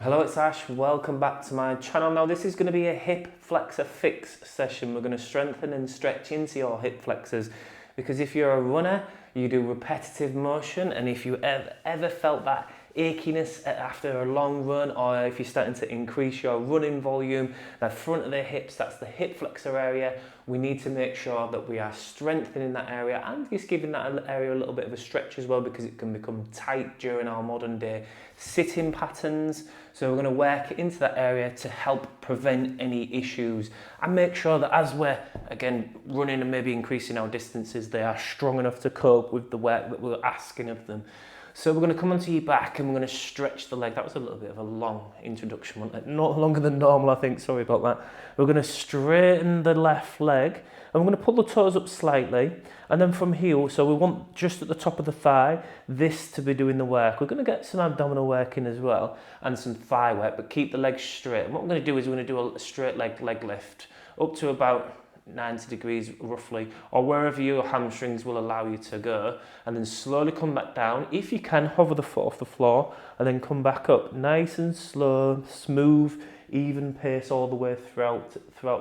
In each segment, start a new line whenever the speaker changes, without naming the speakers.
Hello, it's Ash. Welcome back to my channel. Now, this is going to be a hip flexor fix session. We're going to strengthen and stretch into your hip flexors because if you're a runner, you do repetitive motion, and if you ever felt that achiness after a long run, or if you're starting to increase your running volume, the front of the hips, that's the hip flexor area, we need to make sure that we are strengthening that area and just giving that area a little bit of a stretch as well, because it can become tight during our modern day sitting patterns. So we're going to work into that area to help prevent any issues and make sure that as we're again running and maybe increasing our distances, they are strong enough to cope with the work that we're asking of them. So we're going to come onto your back and we're going to stretch the leg. That was a little bit of a long introduction, wasn't it? Not longer than normal, I think. Sorry about that. We're going to straighten the left leg and we're going to pull the toes up slightly. And then from here, so we want just at the top of the thigh, this to be doing the work. We're going to get some abdominal work in as well and some thigh work, but keep the legs straight. And what we're going to do is we're going to do a straight leg lift up to about 90 degrees roughly, or wherever your hamstrings will allow you to go, and then slowly come back down. If you can, hover the foot off the floor and then come back up nice and slow, smooth, even pace all the way throughout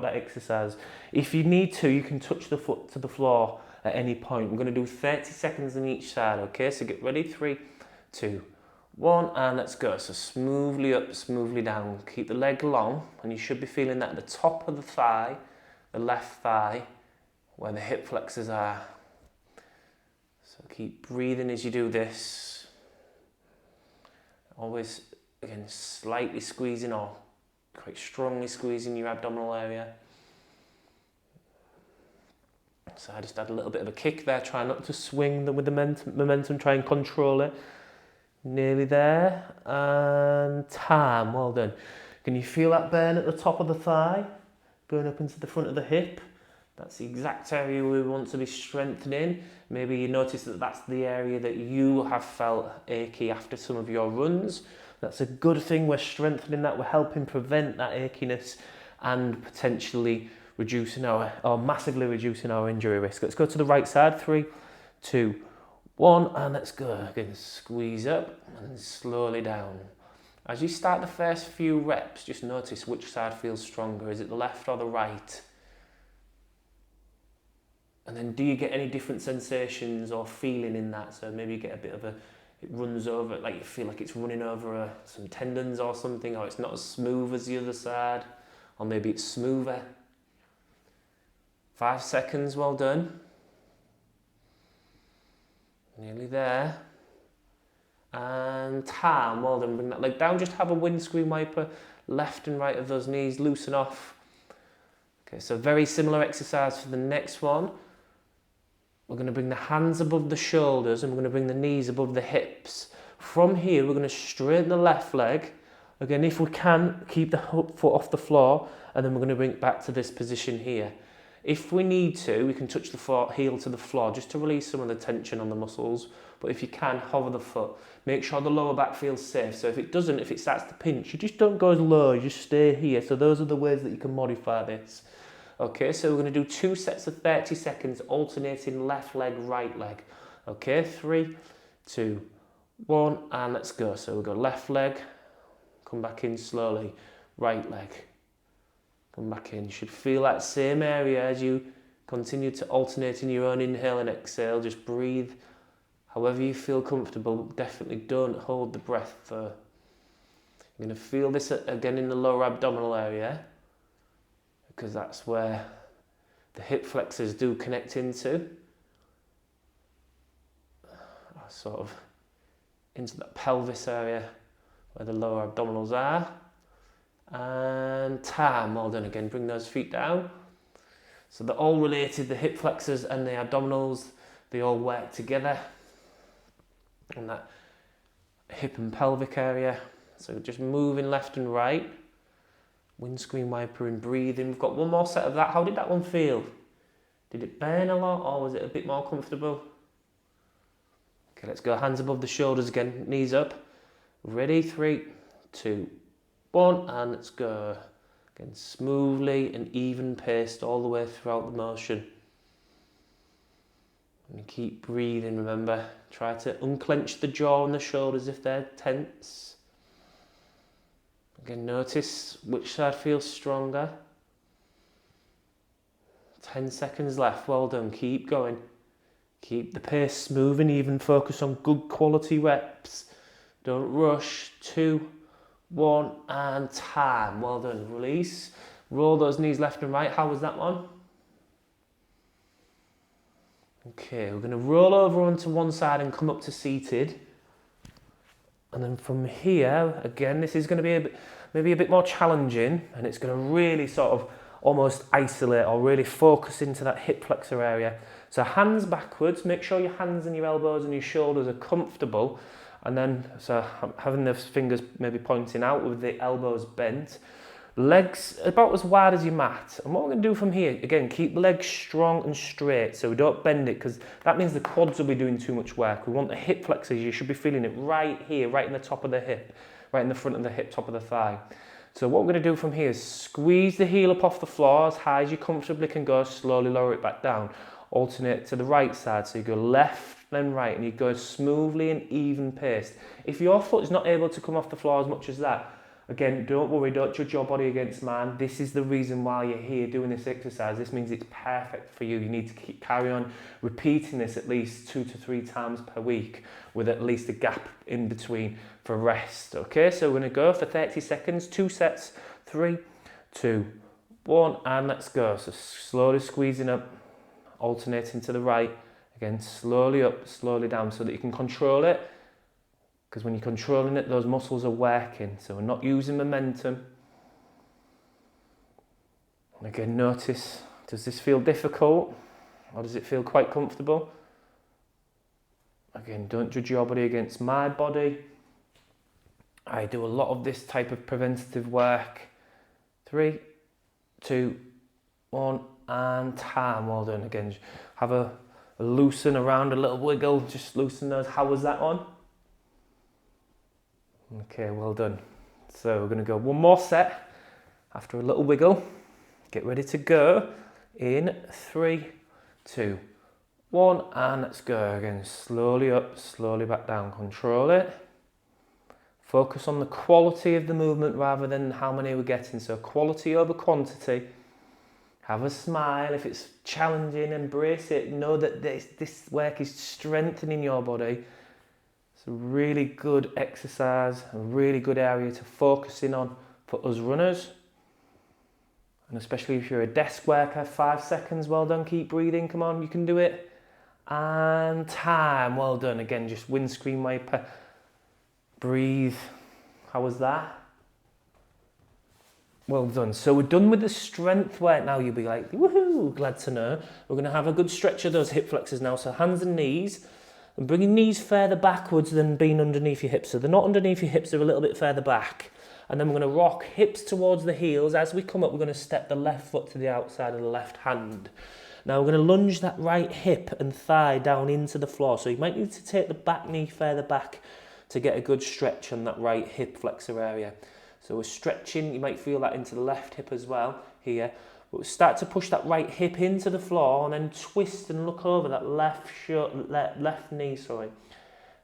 that exercise. If you need to, you can touch the foot to the floor at any point. We're going to do 30 seconds on each side, okay? So get ready, 3, 2, 1, and let's go. So smoothly up, smoothly down. Keep the leg long, and you should be feeling that at the top of the thigh, the left thigh, where the hip flexors are. So keep breathing as you do this. Always, again, slightly squeezing or quite strongly squeezing your abdominal area. So I just had a little bit of a kick there, try not to swing with the momentum, try and control it. Nearly there, and time, well done. Can you feel that burn at the top of the thigh? Going up into the front of the hip. That's the exact area we want to be strengthening. Maybe you notice that that's the area that you have felt achy after some of your runs. That's a good thing. We're strengthening that. We're helping prevent that achiness and potentially massively reducing our injury risk. Let's go to the right side. 3, 2, 1, and let's go. Again, squeeze up and slowly down. As you start the first few reps, just notice which side feels stronger. Is it the left or the right? And then do you get any different sensations or feeling in that? So maybe you get a bit of it runs over, like you feel like it's running over some tendons or something, or it's not as smooth as the other side, or maybe it's smoother. 5 seconds, well done. Nearly there. And time, well done. Bring that leg down, just have a windscreen wiper left and right of those knees, loosen off. Okay, so very similar exercise for the next one. We're going to bring the hands above the shoulders and we're going to bring the knees above the hips. From here, we're going to straighten the left leg. Again, if we can, keep the foot off the floor, and then we're going to bring it back to this position here. If we need to, we can touch the heel to the floor just to release some of the tension on the muscles. But if you can, hover the foot. Make sure the lower back feels safe. So if it starts to pinch, you just don't go as low, you just stay here. So those are the ways that you can modify this. Okay, so we're going to do 2 sets of 30 seconds, alternating left leg, right leg. Okay, 3, 2, 1, and let's go. So we'll go left leg, come back in slowly, right leg. Come back in. You should feel that same area as you continue to alternate in your own inhale and exhale. Just breathe however you feel comfortable. Definitely don't hold the breath though. You're going to feel this again in the lower abdominal area, because that's where the hip flexors do connect into. Sort of into that pelvis area where the lower abdominals are. And time, well done again. Bring those feet down. So they're all related, the hip flexors and the abdominals, they all work together on that hip and pelvic area. So just moving left and right, windscreen wiper and breathing. We've got one more set of that. How did that one feel? Did it burn a lot, or was it a bit more comfortable? Okay, let's go hands above the shoulders again, knees up. Ready, 3, 2, 1, and let's go. Again, smoothly and even paced all the way throughout the motion. And keep breathing, remember. Try to unclench the jaw and the shoulders if they're tense. Again, notice which side feels stronger. 10 seconds left, well done, keep going. Keep the pace smooth and even, focus on good quality reps. Don't rush. 2, 1, and time. Well done, release. Roll those knees left and right. How was that one? Okay, we're going to roll over onto one side and come up to seated. And then from here, again, this is going to be maybe a bit more challenging, and it's going to really sort of almost isolate or really focus into that hip flexor area. So hands backwards, make sure your hands and your elbows and your shoulders are comfortable. And then, so having the fingers maybe pointing out with the elbows bent. Legs about as wide as your mat. And what we're going to do from here, again, keep the legs strong and straight so we don't bend it, because that means the quads will be doing too much work. We want the hip flexors, you should be feeling it right here, right in the top of the hip, right in the front of the hip, top of the thigh. So what we're going to do from here is squeeze the heel up off the floor as high as you comfortably can go, slowly lower it back down. Alternate to the right side, so you go left then right, and you go smoothly and even paced. If your foot is not able to come off the floor as much as that, again, don't worry, don't judge your body against mine. This is the reason why you're here doing this exercise. This means it's perfect for you. You need to carry on repeating this at least 2 to 3 times per week with at least a gap in between for rest. Okay, so we're going to go for 30 seconds, 2 sets, 3, 2, 1, and let's go. So slowly squeezing up, alternating to the right. Again, slowly up, slowly down so that you can control it. Because when you're controlling it, those muscles are working. So we're not using momentum. And again, notice, does this feel difficult? Or does it feel quite comfortable? Again, don't judge your body against my body. I do a lot of this type of preventative work. 3, 2, 1, and time. Well done. Again, have a loosen around, a little wiggle. Just loosen those. How was that one? Okay, well done. So we're going to go one more set after a little wiggle. Get ready to go in 3, 2, 1, and let's go again. Slowly up, slowly back down. Control it. Focus on the quality of the movement rather than how many we're getting. So quality over quantity. Have a smile. If it's challenging, embrace it. Know that this work is strengthening your body. It's a really good exercise, a really good area to focus in on for us runners. And especially if you're a desk worker, 5 seconds, well done, keep breathing, come on, you can do it. And time, well done. Again, just windscreen wiper, breathe. How was that? Well done. So we're done with the strength work now. You'll be like, woohoo, glad to know. We're going to have a good stretch of those hip flexors now. So hands and knees, and bringing knees further backwards than being underneath your hips. So they're not underneath your hips, they're a little bit further back. And then we're going to rock hips towards the heels. As we come up, we're going to step the left foot to the outside of the left hand. Now we're going to lunge that right hip and thigh down into the floor. So you might need to take the back knee further back to get a good stretch on that right hip flexor area. So we're stretching, you might feel that into the left hip as well here. But we'll start to push that right hip into the floor and then twist and look over that left knee,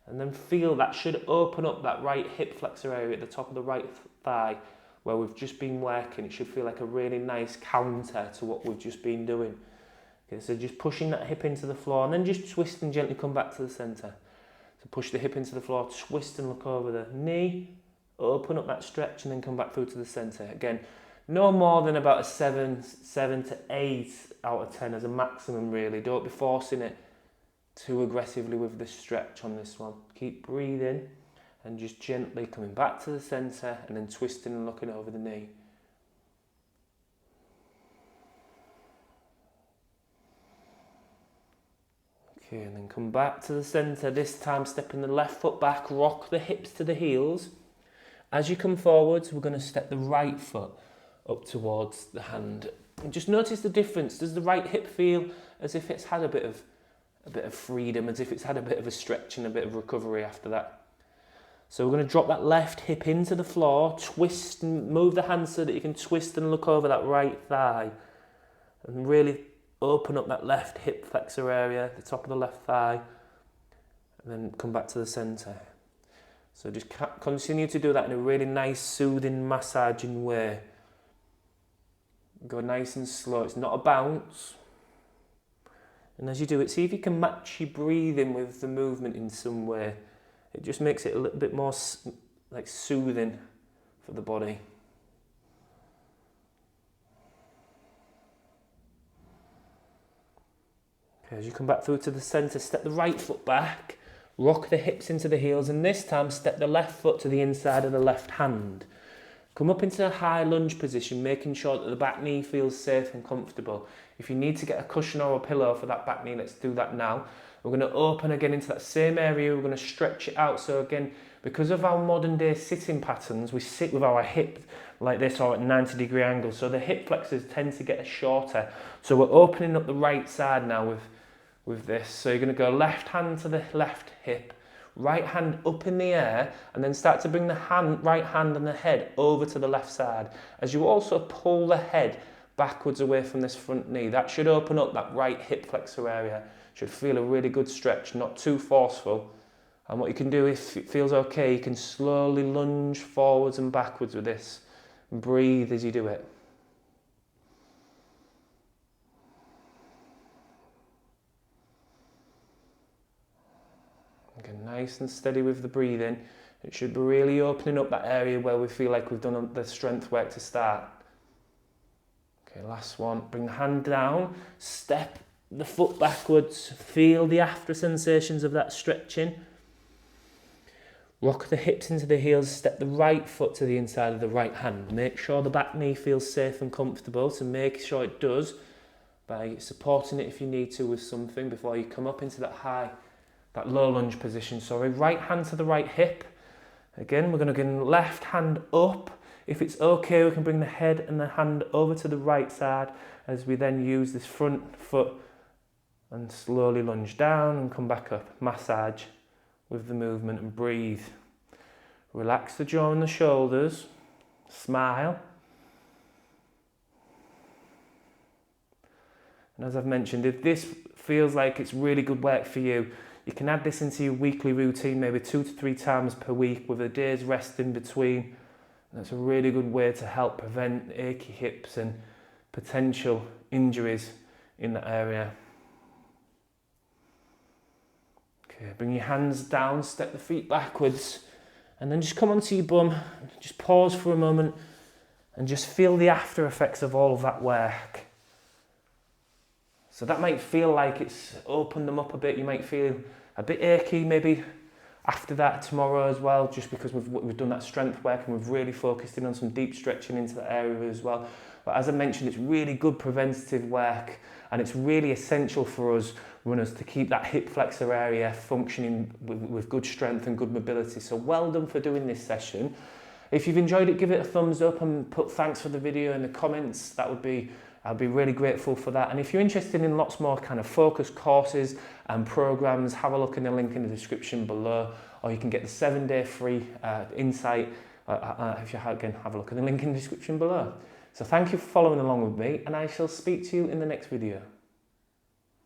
and then feel that should open up that right hip flexor area at the top of the right thigh where we've just been working. It should feel like a really nice counter to what we've just been doing. Okay, so just pushing that hip into the floor and then just twist and gently come back to the centre. So push the hip into the floor, twist and look over the knee, open up that stretch and then come back through to the centre. Again, no more than about a 7 to 8 out of 10 as a maximum really. Don't be forcing it too aggressively with the stretch on this one. Keep breathing and just gently coming back to the centre and then twisting and looking over the knee. Okay, and then come back to the centre, this time stepping the left foot back, rock the hips to the heels. As you come forwards, we're going to step the right foot up towards the hand. And just notice the difference. Does the right hip feel as if it's had a bit of freedom, as if it's had a bit of a stretch and a bit of recovery after that? So we're going to drop that left hip into the floor, twist and move the hand so that you can twist and look over that right thigh. And really open up that left hip flexor area, the top of the left thigh. And then come back to the centre. So just continue to do that in a really nice, soothing, massaging way. Go nice and slow. It's not a bounce. And as you do it, see if you can match your breathing with the movement in some way. It just makes it a little bit more like soothing for the body. Okay, as you come back through to the centre, step the right foot back, rock the hips into the heels, and this time step the left foot to the inside of the left hand. Come up into a high lunge position, making sure that the back knee feels safe and comfortable. If you need to get a cushion or a pillow for that back knee, let's do that now. We're going to open again into that same area. We're going to stretch it out. So again, because of our modern day sitting patterns, we sit with our hip like this or at 90-degree angles. So the hip flexors tend to get shorter. So we're opening up the right side now with this. So you're going to go left hand to the left hip, right hand up in the air, and then start to bring the right hand and the head over to the left side. As you also pull the head backwards away from this front knee, that should open up that right hip flexor area. Should feel a really good stretch, not too forceful. And what you can do, if it feels okay, you can slowly lunge forwards and backwards with this. Breathe as you do it. Okay, nice and steady with the breathing. It should be really opening up that area where we feel like we've done the strength work to start. Okay, last one. Bring the hand down, step the foot backwards, feel the after sensations of that stretching. Rock the hips into the heels, step the right foot to the inside of the right hand. Make sure the back knee feels safe and comfortable, so make sure it does by supporting it if you need to with something before you come up into that low lunge position. Sorry, right hand to the right hip. Again, we're going to get left hand up. If it's okay, we can bring the head and the hand over to the right side as we then use this front foot and slowly lunge down and come back up. Massage with the movement and breathe. Relax the jaw and the shoulders. Smile. And as I've mentioned, if this feels like it's really good work for you, you can add this into your weekly routine, maybe 2 to 3 times per week with a day's rest in between. That's a really good way to help prevent achy hips and potential injuries in that area. Okay, bring your hands down, step the feet backwards, and then just come onto your bum, just pause for a moment and just feel the after effects of all of that work. So that might feel like it's opened them up a bit. You might feel a bit achy maybe after that tomorrow as well, just because we've done that strength work and we've really focused in on some deep stretching into that area as well. But as I mentioned, it's really good preventative work, and it's really essential for us runners to keep that hip flexor area functioning with good strength and good mobility. So well done for doing this session. If you've enjoyed it, give it a thumbs up and put thanks for the video in the comments. I'd be really grateful for that. And if you're interested in lots more kind of focused courses and programs, have a look in the link in the description below, or you can get the 7-day free insight if you again have a look at the link in the description below. So thank you for following along with me, and I shall speak to you in the next video.